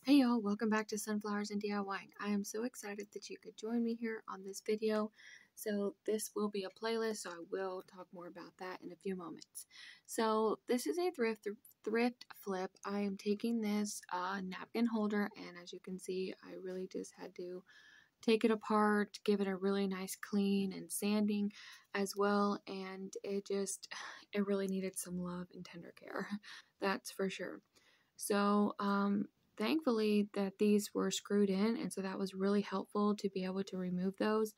Hey y'all, welcome back to Sunflowers and DIY. I am so excited that you could join me here on this video. So this will be a playlist, so I will talk more about that in a few moments. So this is a thrift flip. I am taking this napkin holder, and as you can see, I really just had to take it apart, give it a really nice clean and sanding as well, and it really needed some love and tender care. That's for sure. So, thankfully that these were screwed in, and so that was really helpful to be able to remove those.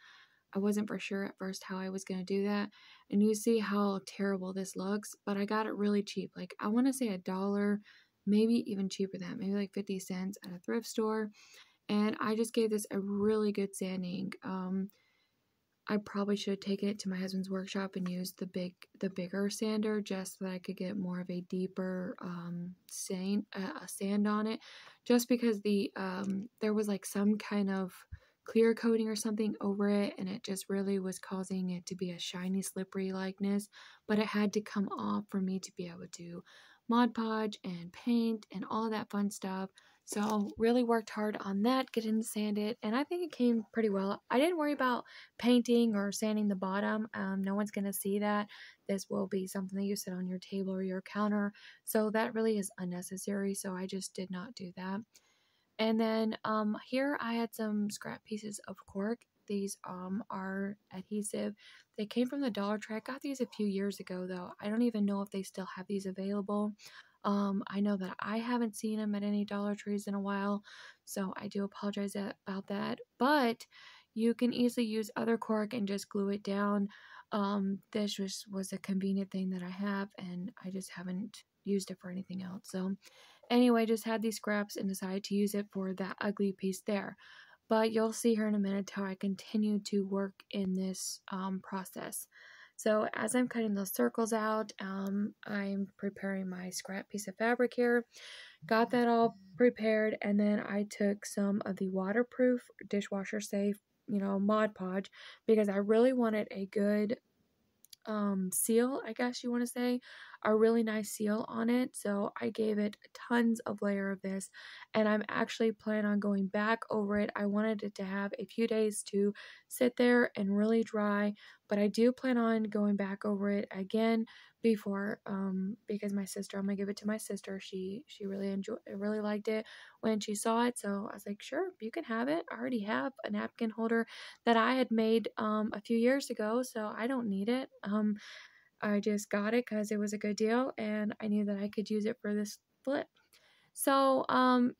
I wasn't for sure at first how I was going to do that, and you see how terrible this looks, but I got it really cheap. Like, I want to say $1, maybe even cheaper than that, maybe like 50 cents at a thrift store, and I just gave this a really good sanding. I probably should have taken it to my husband's workshop and used the bigger sander just so that I could get more of a deeper sand on it, just because there was like some kind of clear coating or something over it, and it just really was causing it to be a shiny, slippery likeness. But it had to come off for me to be able to Mod Podge and paint and all of that fun stuff. So really worked hard on that, getting it sanded, and I think it came pretty well. I didn't worry about painting or sanding the bottom. No one's going to see that. This will be something that you set on your table or your counter. So that really is unnecessary. So I just did not do that. And then here I had some scrap pieces of cork. These are adhesive. They came from the Dollar Tree. I got these a few years ago though. I don't even know if they still have these available. I know that I haven't seen them at any Dollar Trees in a while, so I do apologize about that. But you can easily use other cork and just glue it down. This was a convenient thing that I have, and I just haven't used it for anything else. So anyway, just had these scraps and decided to use it for that ugly piece there. But you'll see here in a minute how I continue to work in this process. So as I'm cutting those circles out, I'm preparing my scrap piece of fabric here. Got that all prepared, and then I took some of the waterproof, dishwasher safe, Mod Podge, because I really wanted a good seal, I guess you want to say, a really nice seal on it. So I gave it tons of layer of this, and I'm actually planning on going back over it. I wanted it to have a few days to sit there and really dry, but I do plan on going back over it again before because I'm gonna give it to my sister. She really liked it when she saw it, so I was like, sure, you can have it. I already have a napkin holder that I had made a few years ago, so I don't need it. I just got it because it was a good deal, and I knew that I could use it for this flip. So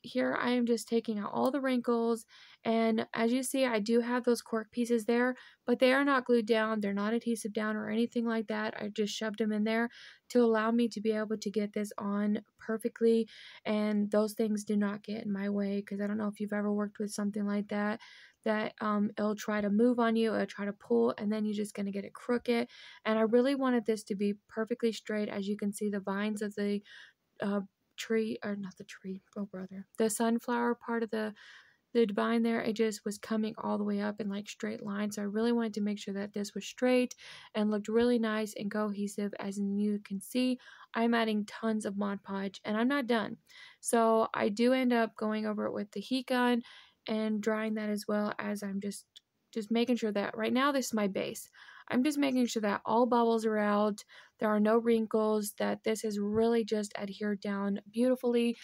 here I am just taking out all the wrinkles, and as you see, I do have those cork pieces there, but they are not glued down. They're not adhesive down or anything like that. I just shoved them in there to allow me to be able to get this on perfectly, and those things do not get in my way, because I don't know if you've ever worked with something like that it'll try to move on you, it'll try to pull, and then you're just going to get it crooked. And I really wanted this to be perfectly straight. As you can see, the vines of the tree, or not the tree, oh brother, the sunflower part of the vine there, it just was coming all the way up in like straight lines. So I really wanted to make sure that this was straight and looked really nice and cohesive. As you can see, I'm adding tons of Mod Podge, and I'm not done. So I do end up going over it with the heat gun and drying that, as well as I'm just making sure that right now this is my base. I'm just making sure that all bubbles are out, there are no wrinkles, that this is really just adhered down beautifully,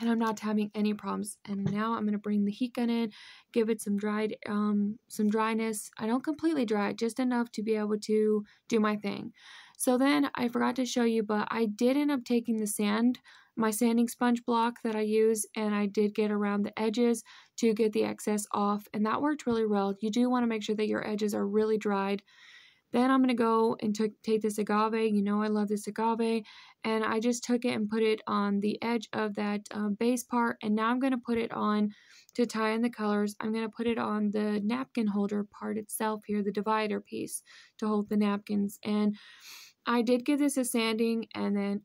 and I'm not having any problems. And now I'm going to bring the heat gun in, give it some dryness. I don't completely dry it, just enough to be able to do my thing. So then I forgot to show you, but I did end up taking my sanding sponge block that I use, and I did get around the edges to get the excess off, and that worked really well. You do want to make sure that your edges are really dried. Then I'm going to go and take this agave. You know I love this agave. And I just took it and put it on the edge of that base part. And now I'm going to put it on, to tie in the colors, I'm going to put it on the napkin holder part itself here, the divider piece to hold the napkins. And I did give this a sanding, and then,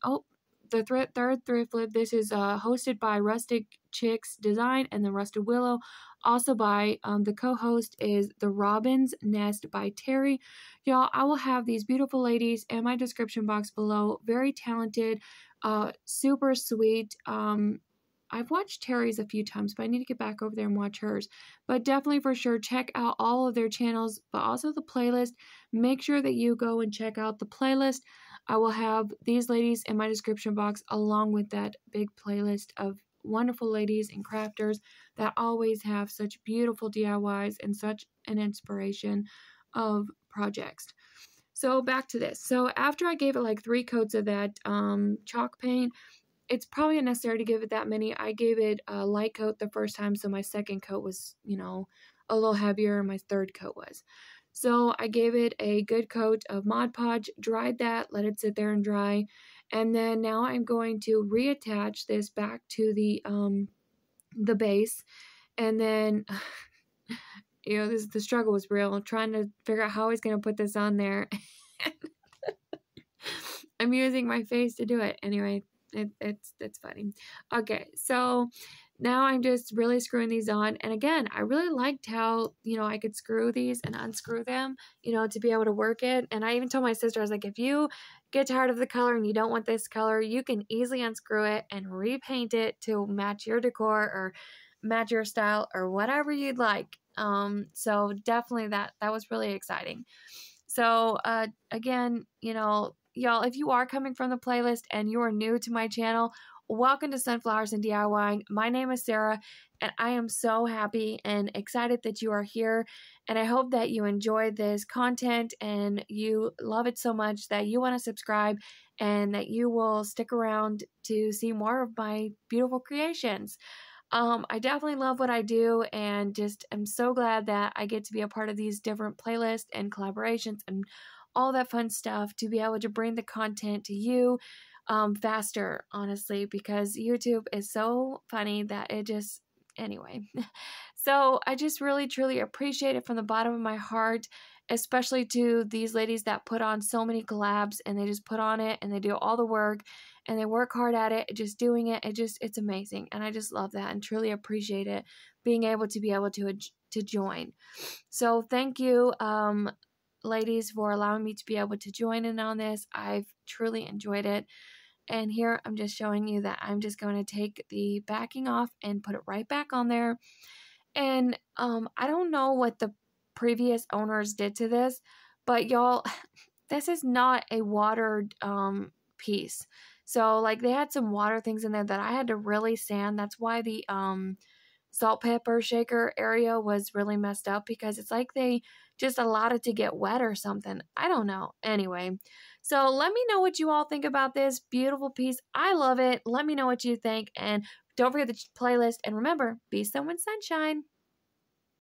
the third thrift flip. This is hosted by Rustic Chicks Design and the Rusted Willow. Also by the co-host is The Robin's Nest by Terry. Y'all, I will have these beautiful ladies in my description box below. Very talented, super sweet. I've watched Terry's a few times, but I need to get back over there and watch hers. But definitely for sure, check out all of their channels, but also the playlist. Make sure that you go and check out the playlist. I will have these ladies in my description box along with that big playlist of wonderful ladies and crafters that always have such beautiful DIYs and such an inspiration of projects. So back to this. So after I gave it like 3 coats of that chalk paint, it's probably unnecessary to give it that many. I gave it a light coat the first time, so my second coat was, you know, a little heavier, and my third coat was. So I gave it a good coat of Mod Podge, dried that, let it sit there and dry, and then now I'm going to reattach this back to the base, and then you know, the struggle was real. I'm trying to figure out how I was going to put this on there. I'm using my face to do it. Anyway, it's funny. Okay, so now I'm just really screwing these on. And again, I really liked how, you know, I could screw these and unscrew them, you know, to be able to work it. And I even told my sister, I was like, if you get tired of the color and you don't want this color, you can easily unscrew it and repaint it to match your decor or match your style or whatever you'd like. So definitely that was really exciting. So again, you know, y'all, if you are coming from the playlist and you are new to my channel, welcome to Sunflowers and DIY. My name is Sarah, and I am so happy and excited that you are here. And I hope that you enjoyed this content and you love it so much that you want to subscribe and that you will stick around to see more of my beautiful creations. I definitely love what I do and just am so glad that I get to be a part of these different playlists and collaborations and all that fun stuff to be able to bring the content to you faster, honestly, because YouTube is so funny that it just, anyway. So I just really, truly appreciate it from the bottom of my heart, especially to these ladies that put on so many collabs and they just put on it and they do all the work and they work hard at it, just doing it. It's amazing. And I just love that and truly appreciate it being able to join. So thank you, ladies, for allowing me to be able to join in on this. I've truly enjoyed it. And here I'm just showing you that I'm just going to take the backing off and put it right back on there. And I don't know what the previous owners did to this, but y'all, this is not a watered piece. So like they had some water things in there that I had to really sand. That's why the salt pepper shaker area was really messed up, because it's like they just allowed it to get wet or something. I don't know. Anyway, so let me know what you all think about this beautiful piece. I love it. Let me know what you think, and don't forget the playlist, and remember, be someone's sunshine.